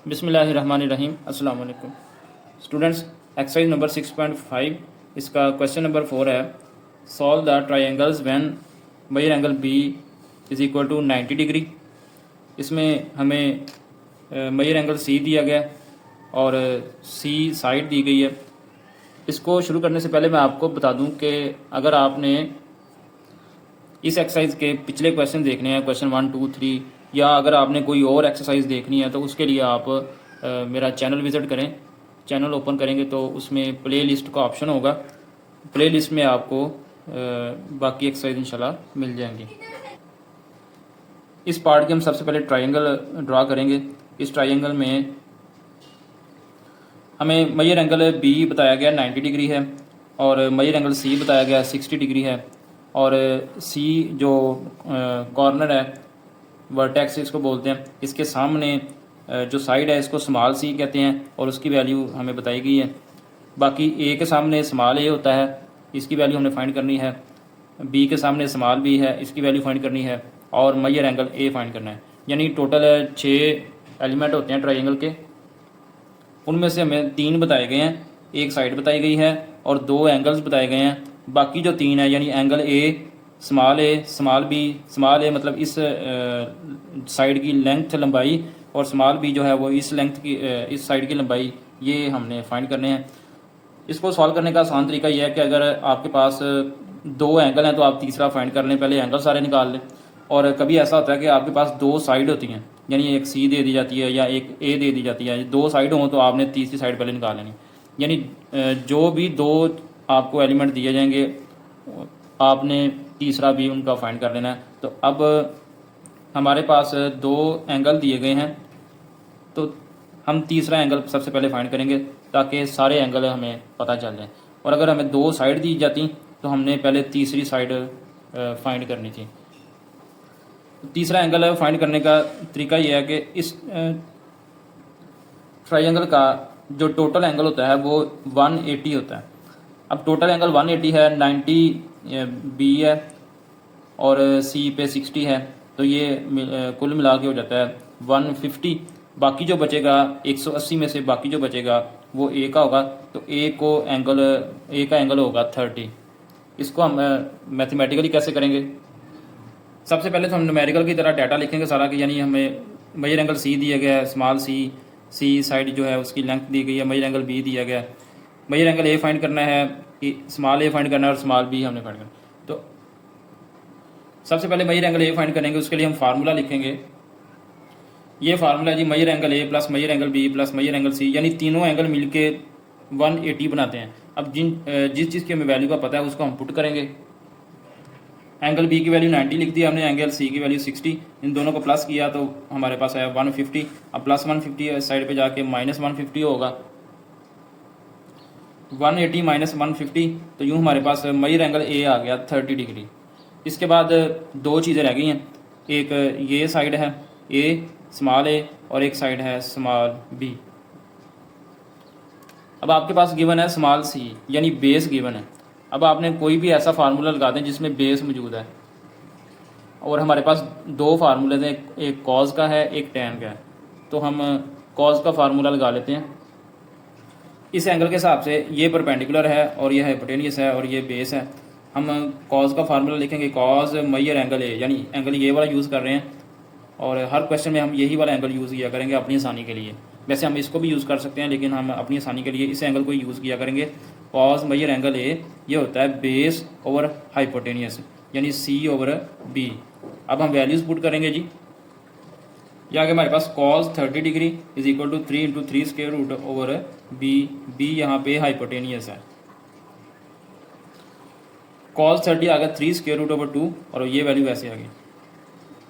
बिस्मिल्लाहिर्रहमानिर्रहीम। अस्सलाम वालेकुम स्टूडेंट्स। एक्सरसाइज नंबर 6.5 इसका क्वेश्चन नंबर 4 है। Solve the triangles when measure angle B is equal to 90 degree. इसमें हमें मेजर एंगल सी दिया गया और सी साइड दी गई है। इसको शुरू करने से पहले मैं आपको बता दूं कि अगर आपने इस एक्सरसाइज के पिछले क्वेश्चन देखने हैं, क्वेश्चन 1, 2, 3, या अगर आपने कोई और एक्सरसाइज देखनी है तो उसके लिए आप मेरा चैनल विज़िट करें। चैनल ओपन करेंगे तो उसमें प्ले लिस्ट का ऑप्शन होगा। प्ले लिस्ट में आपको बाकी एक्सरसाइज इंशाल्लाह मिल जाएंगी। इस पार्ट के हम सबसे पहले ट्रायंगल ड्रा करेंगे। इस ट्रायंगल में हमें मेजर एंगल बी बताया गया 90 डिग्री है और मेजर एंगल सी बताया गया 60 डिग्री है। और सी जो कॉर्नर है, वर्टेक्स इसको बोलते हैं, इसके सामने जो साइड है इसको स्मॉल सी कहते हैं और उसकी वैल्यू हमें बताई गई है। बाकी ए के सामने स्मॉल ए होता है, इसकी वैल्यू हमने फाइंड करनी है। बी के सामने स्मॉल बी है, इसकी वैल्यू फाइंड करनी है। और मेजर एंगल ए फाइंड करना है। यानी टोटल 6 एलिमेंट होते हैं ट्रायंगल के। उनमें से हमें 3 बताए गए हैं, एक साइड बताई गई है और 2 एंगल्स बताए गए हैं। बाकी जो 3 है यानी angle A, small b, small a मतलब इस साइड की लेंथ लंबाई और स्मॉल बी जो है वो इस लेंथ की इस साइड की लंबाई, ये हमने फाइंड करने हैं। इसको सॉल्व करने का आसान तरीका यह है कि अगर आपके पास 2 एंगल हैं तो आप तीसरा फाइंड कर लें, पहले एंगल सारे निकाल लें। और कभी ऐसा होता है कि आपके पास 2 साइड होती हैं, यानी एक सी दे दी जाती है या एक ए दे दी जाती है। 2 साइड हों तो आपने तीसरी साइड पहले निकाल लेनी। यानी जो भी 2 आपको एलिमेंट दिए जाएंगे आपने तीसरा भी उनका फाइंड कर लेना है। तो अब हमारे पास 2 एंगल दिए गए हैं तो हम तीसरा एंगल सबसे पहले फाइंड करेंगे ताकि सारे एंगल हमें पता चल जाए। और अगर हमें 2 साइड दी जाती तो हमने पहले तीसरी साइड फाइंड करनी थी। तीसरा एंगल फाइंड करने का तरीका यह है कि इस ट्रायंगल का जो टोटल एंगल होता है वो 180 होता है। अब टोटल एंगल 180 है, 90 बी है और सी पे 60 है, तो ये कुल मिला के हो जाता है 150। बाकी जो बचेगा 180 में से बाकी जो बचेगा वो ए का होगा, तो ए का एंगल होगा 30। इसको हम मैथमेटिकली कैसे करेंगे? सबसे पहले तो हम न्यूमेरिकल की तरह डाटा लिखेंगे सारा कि यानी हमें मेजर एंगल सी दिया गया है, स्मॉल सी साइड जो है उसकी लेंथ दी गई है। मेजर एंगल बी दिया गया है, मेजर एंगल ए फाइंड करना है, स्मॉल ए फाइंड करना है और स्मॉल बी हमने फाइंड करना है। तो सबसे पहले मेजर एंगल ए फाइंड करेंगे, उसके लिए हम फार्मूला लिखेंगे। ये फार्मूला है जी, मेजर एंगल ए plus major angle B plus major angle c, यानी तीनों एंगल मिलके 180 बनाते हैं। अब जिस चीज़ की हमें वैल्यू का पता है उसको हम पुट करेंगे। एंगल बी की वैल्यू 90 लिख दी हमने, एंगल सी की वैल्यू 60, इन दोनों को प्लस किया तो हमारे पास आया 150। अब प्लस 150 साइड पे जाके माइनस 150 होगा। 180 माइनस 150, तो यूँ हमारे पास मेजर एंगल ए आ गया 30 डिग्री। इसके बाद 2 चीज़ें रह गई हैं, एक ये साइड है ए, स्मॉल ए, और एक साइड है स्मॉल बी। अब आपके पास गिवन है स्मॉल सी यानी बेस गिवन है। अब आपने कोई भी ऐसा फार्मूला लगा दें जिसमें बेस मौजूद है, और हमारे पास 2 फार्मूले हैं, एक कॉज का है एक टैन का है। तो हम कॉज का फार्मूला लगा लेते हैं। इस एंगल के हिसाब से ये परपेंडिकुलर है और ये हाइपोटेनियस है और ये बेस है। हम कॉज का फार्मूला लिखेंगे, कॉज मेजर एंगल ए, यानी एंगल ये वाला यूज़ कर रहे हैं और हर क्वेश्चन में हम यही वाला एंगल यूज़ किया करेंगे अपनी आसानी के लिए। वैसे हम इसको भी यूज़ कर सकते हैं लेकिन हम अपनी आसानी के लिए इस एंगल को यूज़ किया करेंगे। कॉज मेजर एंगल ए ये होता है बेस ओवर हाइपोटेनियस, यानी सी ओवर बी। अब हम वैल्यूज़ पुट करेंगे जी। ये आगे हमारे पास cos 30 degree is equal to 3 × 3 square root over B यहाँ पे हाइपोटेनियस है। कॉज 30 आ गया 3 स्क्वायर रूट ओवर 2 और ये वैल्यू वैसे आ गई।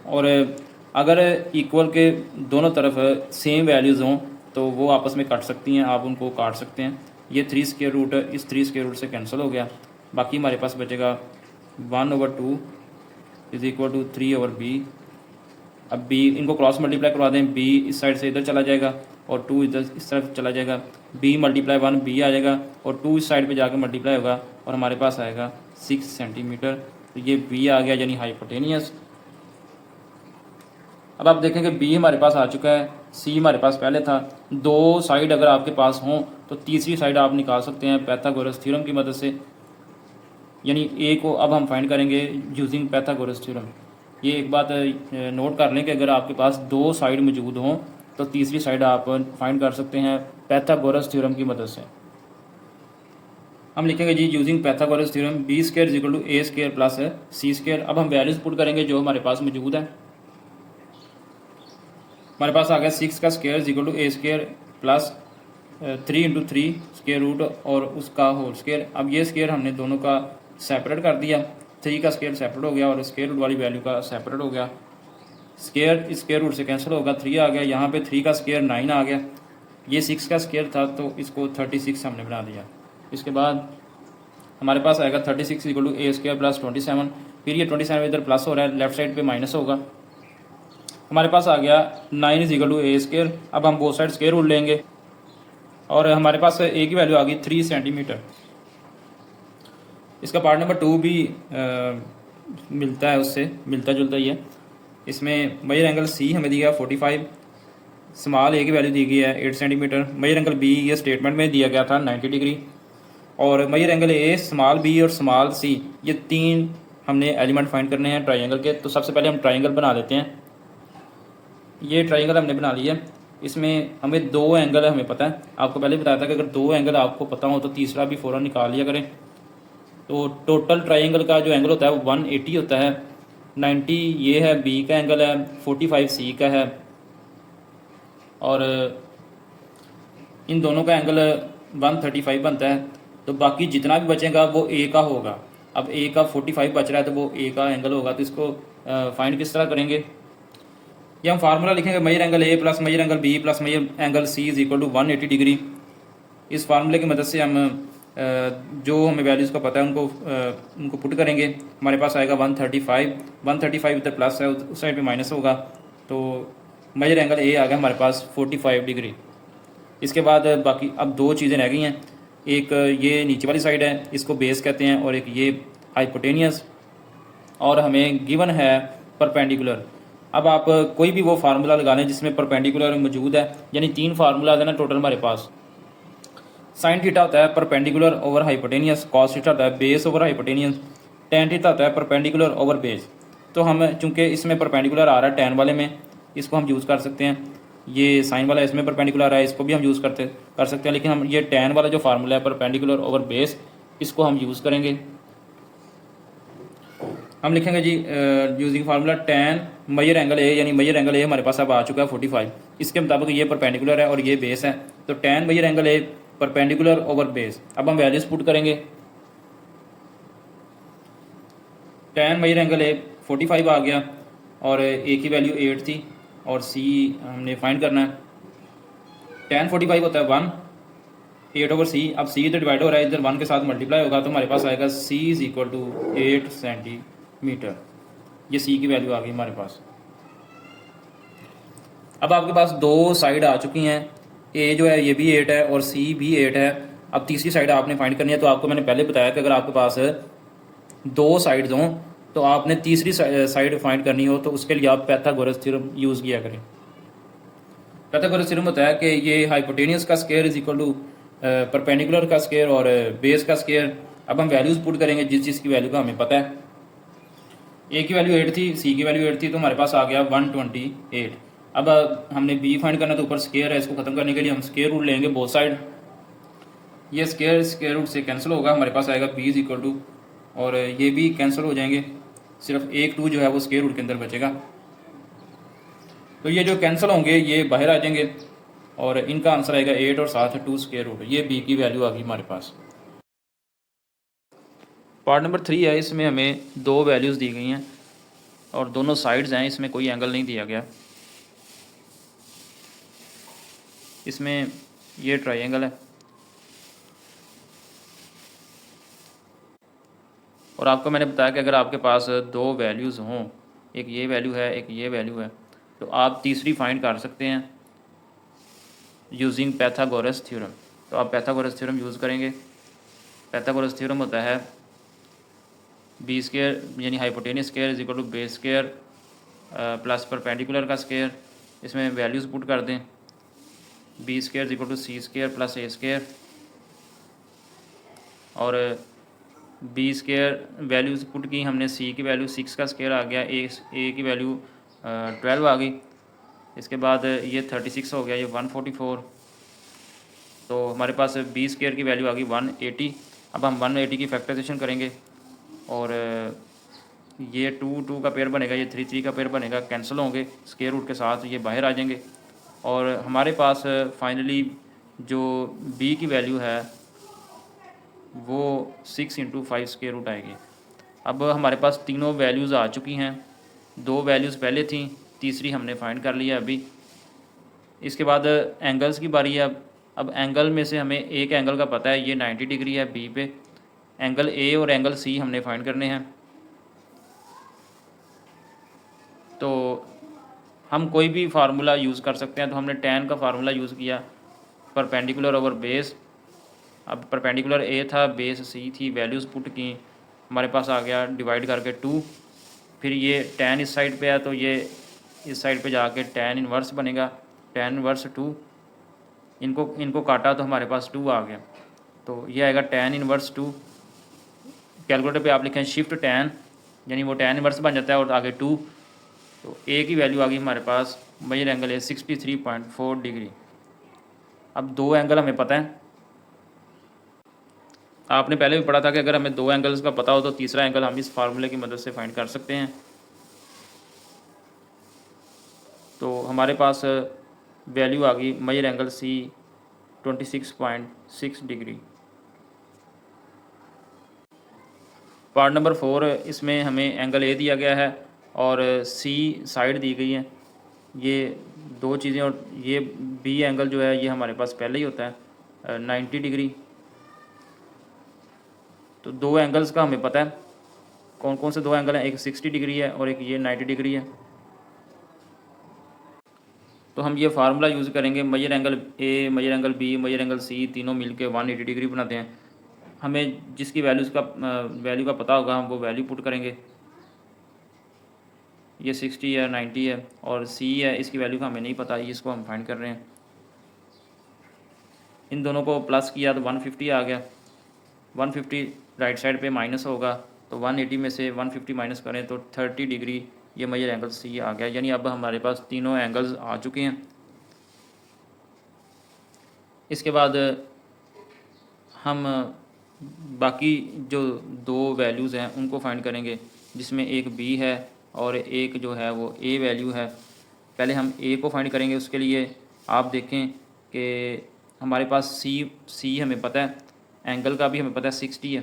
और अगर इक्वल के दोनों तरफ सेम वैल्यूज़ हों तो वो आपस में कट सकती हैं, आप उनको काट सकते हैं। ये 3 स्क्वायर रूट इस 3 स्क्वायर रूट से कैंसिल हो गया, बाकी हमारे पास बचेगा 1/2 is equal to 3 over B. अब बी इनको क्रॉस मल्टीप्लाई करवा दें, बी इस साइड से इधर चला जाएगा और 2 इधर इस तरफ चला जाएगा। बी मल्टीप्लाई 1 बी आ जाएगा और 2 इस साइड पे जाकर मल्टीप्लाई होगा और हमारे पास आएगा 6 सेंटीमीटर। तो ये बी आ गया यानी हाइपोटेनियस। अब आप देखेंगे बी हमारे पास आ चुका है सी हमारे पास पहले था। दो साइड अगर आपके पास हों तो तीसरी साइड आप निकाल सकते हैं पैथागोरस थ्योरम की मदद से, यानी ए को अब हम फाइंड करेंगे यूजिंग पैथागोरस थ्योरम। ये एक बात नोट कर लें कि अगर आपके पास दो साइड मौजूद हों तो तीसरी साइड आप फाइंड कर सकते हैं पैथागोरस थ्योरम की मदद से। हम लिखेंगे जी using Pythagoras theorem b square equal to A square plus c square. अब हम वैल्यूज पुट करेंगे जो हमारे पास मौजूद है। हमारे पास आ गया 6 का square equal to A square plus 3 into 3 square root और उसका होल स्क्वायर। अब ये स्क्वायर हमने दोनों का सेपरेट कर दिया, 3 का स्क्वायर सेपरेट हो गया और स्क्वायर रूट वाली वैल्यू का सेपरेट हो गया। स्क्वायर स्क्वायर रूट से कैंसिल होगा, 3 आ गया, यहाँ पे 3 का स्क्वायर 9 आ गया। ये 6 का स्क्वायर था तो इसको 36 हमने बना दिया। इसके बाद हमारे पास आएगा 36 equal to A square plus 27। फिर ये 27 इधर प्लस हो रहा है, लेफ्ट साइड पे माइनस होगा। हमारे पास आ गया 9 is equal to A square. अब हम बोथ साइड स्क्वायर रूट लेंगे और हमारे पास ए की वैल्यू आ गई 3 सेंटीमीटर। इसका पार्ट नंबर 2 भी मिलता है, उससे मिलता जुलता ही है। इसमें मेजर एंगल सी हमें दिया 45, स्मॉल ए की वैल्यू दी गई है 8 सेंटीमीटर। मेजर एंगल बी ये स्टेटमेंट में दिया गया था 90 डिग्री। और मेजर एंगल ए, स्मॉल बी और स्मॉल सी, ये तीन हमने एलिमेंट फाइंड करने हैं ट्राइंगल के। तो सबसे पहले हम ट्राइंगल बना लेते हैं। ये ट्राइंगल हमने बना लिया। इसमें हमें दो एंगल है, हमें पता है, आपको पहले बताया था कि अगर दो एंगल आपको पता हो तो तीसरा भी फ़ौरन निकाल लिया करें। तो टोटल ट्राइंगल का जो एंगल होता है वो 180 होता है। 90 ये है बी का एंगल है, 45 सी का है और इन दोनों का एंगल 135 बनता है। तो बाकी जितना भी बचेगा वो ए का होगा। अब ए का 45 बच रहा है तो वो ए का एंगल होगा। तो इसको फाइंड किस तरह करेंगे, ये हम फार्मूला लिखेंगे measure angle A plus major angle B plus major angle C is equal to 180 degree. इस फार्मूले की मदद से हम जो हमें वैल्यूज़ का पता है उनको पुट करेंगे। हमारे पास आएगा 135 इधर प्लस है, उस साइड पे माइनस होगा। तो मेजर एंगल ए आ गया हमारे पास 45 डिग्री। इसके बाद बाकी अब दो चीज़ें रह गई हैं। एक ये नीचे वाली साइड है, इसको बेस कहते हैं, और एक ये हाइपोटेनियस, और हमें गिवन है परपेंडिकुलर। अब आप कोई भी वो फार्मूला लगा लें जिसमें परपेंडिकुलर मौजूद है, यानी 3 फार्मूला है ना टोटल हमारे पास। साइन थीटा होता है perpendicular over hypotenuse, cos theta होता है base over hypotenuse, tan theta होता है परपेंडिकुलर ओवर बेस। तो हम चूंकि इसमें परपेंडिकुलर आ रहा है टेन वाले में, इसको हम यूज़ कर सकते हैं। ये साइन वाला इसमें परपेंडिकुलर है, इसको भी हम यूज़ कर सकते हैं, लेकिन हम ये टेन वाला जो फार्मूला है परपेंडिकुलर ओवर बेस, इसको हम यूज़ करेंगे। हम लिखेंगे जी using formula tan major angle a, यानी मेजर एंगल ए हमारे पास अब आ चुका है 45। इसके मुताबिक ये परपेंडिकुलर है और ये बेस है। तो tan major angle A perpendicular over base. अब हम वैल्यूज पुट करेंगे। टेन मेजर एंगल ए 45 आ गया और ए की वैल्यू 8 थी और सी हमने फाइंड करना है। टेन 45 होता है 1, 8 ओवर सी। अब सी इधर डिवाइड हो रहा है, इधर 1 के साथ मल्टीप्लाई होगा, तो हमारे पास आएगा सी इज इक्वल टू 8 सेंटीमीटर। ये सी की वैल्यू आ गई हमारे पास। अब आपके पास दो साइड आ चुकी हैं, ए जो है ये भी 8 है और सी भी 8 है। अब तीसरी साइड आपने फाइंड करनी है। तो आपको मैंने पहले बताया कि अगर आपके पास दो साइड्स हों तो आपने तीसरी साइड फाइंड करनी हो तो उसके लिए आप पैथागोरस थ्योरम यूज़ किया करें। पैथागोरस थ्योरम होता है कि ये हाइपोटेनियस का square is equal to perpendicular का स्क्वायर और बेस का स्क्वायर। अब हम वैल्यूज़ पुट करेंगे जिस चीज़ की वैल्यू का हमें पता है। ए की वैल्यू 8 थी, सी की वैल्यू 8 थी, तो हमारे पास आ गया 128। अब हमने बी फाइंड करना, तो ऊपर स्क्वायर है, इसको खत्म करने के लिए हम स्क्वायर रूट लेंगे बोथ साइड। ये स्क्वायर रूट से कैंसिल होगा, हमारे पास आएगा बी इज इक्वल टू, और ये भी कैंसिल हो जाएंगे, सिर्फ 1 2 जो है वो स्क्वायर रूट के अंदर बचेगा। तो ये जो कैंसिल होंगे ये बाहर आ जाएंगे और इनका आंसर आएगा 8 और साथ 2 स्क्वायर रूट। ये बी की वैल्यू आ गई हमारे पास। पार्ट नंबर 3 है, इसमें हमें दो वैल्यूज़ दी गई हैं और दोनों साइड्स हैं, इसमें कोई एंगल नहीं दिया गया। इसमें ये ट्रायंगल है और आपको मैंने बताया कि अगर आपके पास दो वैल्यूज़ हों, एक ये वैल्यू है एक ये वैल्यू है, तो आप तीसरी फाइंड कर सकते हैं यूजिंग पैथागोरस थ्योरम। तो आप पैथागोरस थ्योरम यूज़ करेंगे। पैथागोरस थ्योरम होता है बी स्क्वायर यानी hypotenuse square is equal to base square plus perpendicular का स्क्वायर इसमें वैल्यूज़ पुट कर दें। B square equal to C square plus A square, और बी स्क्वायर वैल्यूज़ पुट की हमने, सी की वैल्यू 6 का स्क्वायर आ गया, ए की वैल्यू 12 आ गई। इसके बाद ये 36 हो गया, ये 144, तो हमारे पास बी स्क्वायर की वैल्यू आ गई 180। अब हम 180 की फैक्टराइजेशन करेंगे और ये 2 का पेयर बनेगा, ये 3 का पेयर बनेगा, कैंसिल होंगे स्क्वायर रूट के साथ, ये बाहर आ जाएंगे और हमारे पास फाइनली जो बी की वैल्यू है वो 6 × 5 स्क्वायर रूट आएगी। अब हमारे पास तीनों वैल्यूज़ आ चुकी हैं, 2 वैल्यूज़ पहले थी, तीसरी हमने फाइंड कर लिया अभी। इसके बाद एंगल्स की बारी है। अब एंगल में से हमें एक एंगल का पता है, ये 90 डिग्री है बी पे। एंगल ए और एंगल सी हमने फाइंड करने हैं। तो हम कोई भी फार्मूला यूज़ कर सकते हैं, तो हमने tan का फार्मूला यूज़ किया, परपेंडिकुलर ओवर बेस। अब परपेंडिकुलर ए था, बेस सी थी, वैल्यूज़ पुट की, हमारे पास आ गया डिवाइड करके 2। फिर ये tan इस साइड पे है तो ये इस साइड पे जाके tan इनवर्स बनेगा, tan इनवर्स 2। इनको काटा तो हमारे पास 2 आ गया, तो ये आएगा tan इनवर्स 2। कैलकुलेटर पे आप लिखें शिफ्ट tan, यानी वो tan इनवर्स बन जाता है और आगे 2। तो ए की वैल्यू आ गई हमारे पास, मेजर एंगल है 63.4 डिग्री। अब 2 एंगल हमें पता है, आपने पहले भी पढ़ा था कि अगर हमें 2 एंगल्स का पता हो तो तीसरा एंगल हम इस फार्मूले की मदद से फाइंड कर सकते हैं। तो हमारे पास वैल्यू आ गई measure angle C 26.6 degree. Part number 4, इसमें हमें एंगल ए दिया गया है और सी साइड दी गई है, ये 2 चीज़ें, और ये बी एंगल जो है ये हमारे पास पहले ही होता है 90 डिग्री। तो 2 एंगल्स का हमें पता है, कौन कौन से 2 एंगल हैं, एक 60 डिग्री है और एक ये 90 डिग्री है। तो हम ये फार्मूला यूज़ करेंगे, मेजर एंगल ए, major angle B, major angle C, तीनों मिलके 180 डिग्री बनाते हैं। हमें जिसकी वैल्यू का पता होगा हम वो वैल्यू पुट करेंगे। ये 60 है, 90 है और सी है, इसकी वैल्यू का हमें नहीं पता, इसको हम फाइंड कर रहे हैं। इन दोनों को प्लस किया तो 150 आ गया, 150 राइट साइड पे माइनस होगा, तो 180 में से 150 माइनस करें तो 30 डिग्री ये मेजर एंगल सी आ गया। यानी अब हमारे पास तीनों एंगल्स आ चुके हैं। इसके बाद हम बाकी जो 2 वैल्यूज़ हैं उनको फाइंड करेंगे, जिसमें एक बी है और एक जो है वो ए वैल्यू है। पहले हम ए को फाइंड करेंगे, उसके लिए आप देखें कि हमारे पास सी हमें पता है, एंगल का भी हमें पता है 60 है,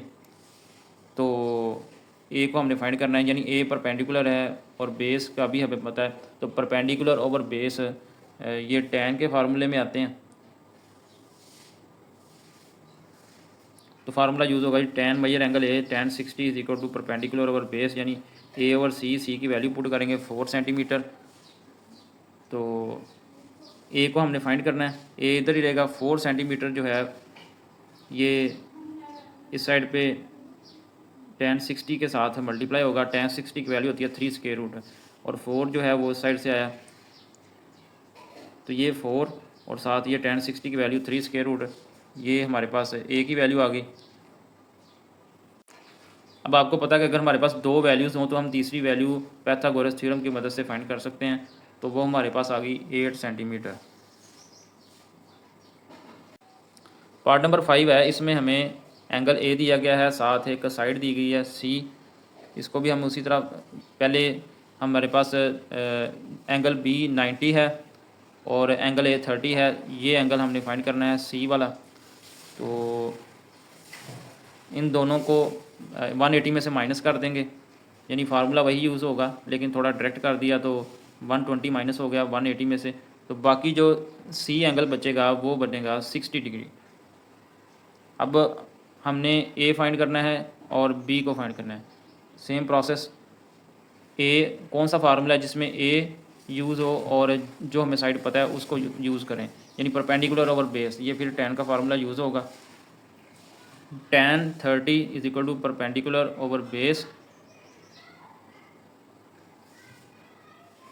तो ए को हमने फाइंड करना है, यानी ए परपेंडिकुलर है और बेस का भी हमें पता है। तो परपेंडिकुलर ओवर बेस ये tan के फार्मूले में आते हैं, तो फार्मूला यूज़ होगा tan measure angle A tan 60 is equal to perpendicular over base, यानी ए ओवर सी की वैल्यू पुट करेंगे 4 सेंटीमीटर। तो ए को हमने फाइंड करना है, ए इधर ही रहेगा, 4 सेंटीमीटर जो है ये इस साइड पे tan 60 के साथ मल्टीप्लाई होगा। tan 60 की वैल्यू होती है 3 स्क्वायर रूट, और 4 जो है वो इस साइड से आया, तो ये 4 और साथ ये tan 60 की वैल्यू 3 स्क्वायर रूट, ये हमारे पास ए की वैल्यू आ गई। अब आपको पता है कि अगर हमारे पास 2 वैल्यूज़ हों तो हम तीसरी वैल्यू पाइथागोरस थ्योरम की मदद से फाइंड कर सकते हैं, तो वो हमारे पास आ गई 8 सेंटीमीटर। पार्ट नंबर 5 है, इसमें हमें एंगल ए दिया गया है, साथ एक साइड दी गई है सी। इसको भी हम उसी तरह, पहले हमारे पास एंगल बी 90 है और एंगल ए 30 है, ये एंगल हमने फाइंड करना है सी वाला। तो इन दोनों को 180 में से माइनस कर देंगे, यानी फार्मूला वही यूज़ होगा लेकिन थोड़ा डायरेक्ट कर दिया, तो 120 माइनस हो गया 180 में से, तो बाकी जो सी एंगल बचेगा वो बनेगा 60 डिग्री। अब हमने ए फाइंड करना है और बी को फाइंड करना है, सेम प्रोसेस। ए कौन सा फार्मूला है जिसमें ए यूज़ हो और जो हमें साइड पता है उसको यूज़ करें, यानी परपेंडिकुलर ओवर बेस, ये फिर tan का फार्मूला यूज़ होगा। tan 30 is equal to perpendicular over base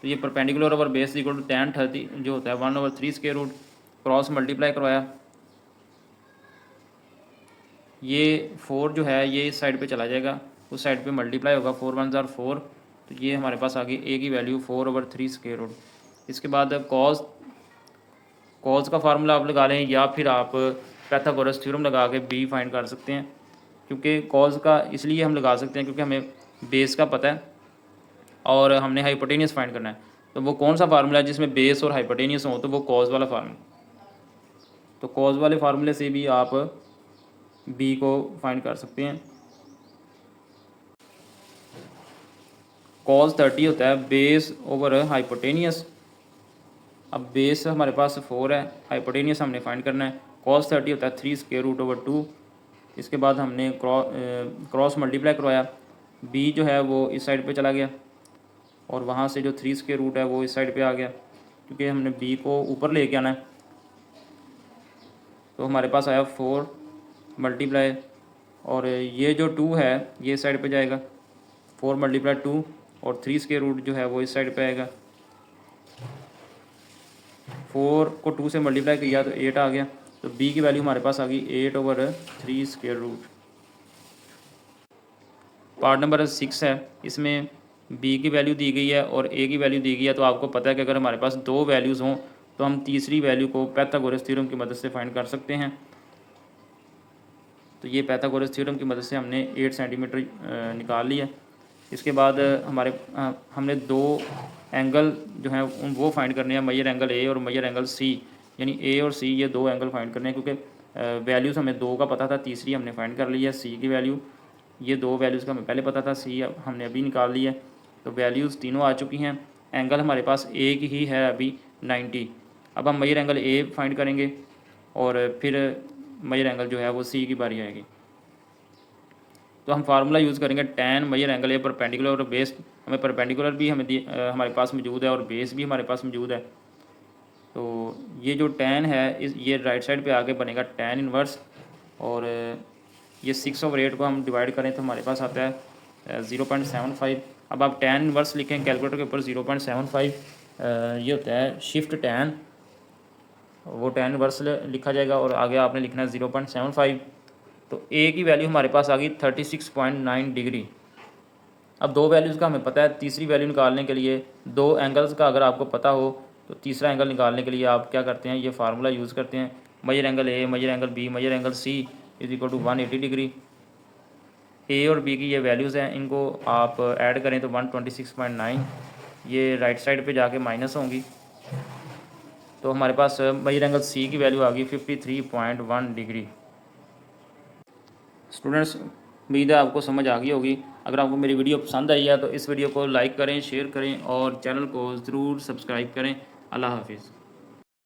तो ये perpendicular over base equal to tan 30 जो होता है 1/3 स्क्वायर रूट, क्रॉस मल्टीप्लाई करवाया, ये 4 जो है ये इस साइड पे चला जाएगा, उस साइड पे मल्टीप्लाई होगा, 4 1 ज़ार 4, तो ये हमारे पास आ गई ए की वैल्यू 4/3 स्क्वायर रूट। इसके बाद कॉज का फार्मूला आप लगा लें या फिर आप पैथागोरस थ्योरम लगा के बी फाइंड कर सकते हैं, क्योंकि कॉज का इसलिए हम लगा सकते हैं क्योंकि हमें बेस का पता है और हमने हाइपोटेनियस फाइंड करना है। तो वो कौन सा फार्मूला है जिसमें बेस और हाइपोटेनियस हो, तो वो कॉज वाला फार्मूला। तो कॉज वाले फार्मूले से भी आप बी को फाइंड कर सकते हैं। कॉज 30 होता है बेस ओवर हाइपोटेनियस। अब बेस हमारे पास 4 है, हाइपोटेनियस हमने फाइंड करना है। कॉज 30 होता है 3 स्क्वायर रूट ओवर 2। इसके बाद हमने क्रॉस मल्टीप्लाई करवाया, बी जो है वो इस साइड पे चला गया और वहाँ से जो 3 स्क्वायर रूट है वो इस साइड पे आ गया, क्योंकि हमने बी को ऊपर लेके आना है। तो हमारे पास आया 4 मल्टीप्लाई, और ये जो 2 है ये इस साइड पे जाएगा, 4 मल्टीप्लाई 2, और 3 स्क्वायर रूट जो है वो इस साइड पे आएगा। 4 को 2 से मल्टीप्लाई किया तो 8 आ गया, तो b की वैल्यू हमारे पास आ गई 8/3 स्क्वायर रूट। पार्ट नंबर 6 है, इसमें b की वैल्यू दी गई है और a की वैल्यू दी गई है। तो आपको पता है कि अगर हमारे पास 2 वैल्यूज़ हों तो हम तीसरी वैल्यू को पैथागोरस थ्योरम की मदद से फाइंड कर सकते हैं। तो ये पैथागोरस थ्योरम की मदद से हमने 8 सेंटीमीटर निकाल लिया। इसके बाद हमने 2 एंगल जो हैं वो फाइंड करने हैं, मेजर एंगल ए और मेजर एंगल सी, यानी ए और सी ये 2 एंगल फाइंड करने हैं, क्योंकि वैल्यूज़ हमें 2 का पता था, तीसरी हमने फाइंड कर ली है सी की वैल्यू। ये 2 वैल्यूज़ का हमें पहले पता था, सी हमने अभी निकाल ली है। तो वैल्यूज़ तीनों आ चुकी हैं। एंगल हमारे पास ए की ही है अभी 90। अब हम मेजर एंगल ए फाइंड करेंगे और फिर मेजर एंगल जो है वो सी की बारी आएगी। तो हम फार्मूला यूज़ करेंगे tan measure angle A perpendicular और बेस। हमें परपेंडिकुलर भी हमारे पास मौजूद है और बेस भी हमारे पास मौजूद है। तो ये जो tan है ये राइट साइड पे आके बनेगा tan इनवर्स, और ये 6/8 को हम डिवाइड करें तो हमारे पास आता है 0.75। अब आप tan इनवर्स लिखें कैलकुलेटर के ऊपर 0.75, ये होता है शिफ्ट tan, वो tan इनवर्स लिखा जाएगा और आगे आपने लिखना है 0.75। तो ए की वैल्यू हमारे पास आ गई 36.9 डिग्री। अब 2 वैल्यूज़ का हमें पता है, तीसरी वैल्यू निकालने के लिए 2 एंगल्स का अगर आपको पता हो तो तीसरा एंगल निकालने के लिए आप क्या करते हैं, ये फार्मूला यूज़ करते हैं, major angle A major angle B major angle C is equal to 180 degree. A और बी की ये वैल्यूज़ हैं, इनको आप ऐड करें तो 126.9, ये राइट साइड पे जाके माइनस होंगी। तो हमारे पास मेजर एंगल सी की वैल्यू आ गई 53.1 डिग्री। स्टूडेंट्स, उम्मीद है आपको समझ आ गई होगी। अगर आपको मेरी वीडियो पसंद आई है तो इस वीडियो को लाइक करें, शेयर करें और चैनल को ज़रूर सब्सक्राइब करें। अल्लाह हाफिज़।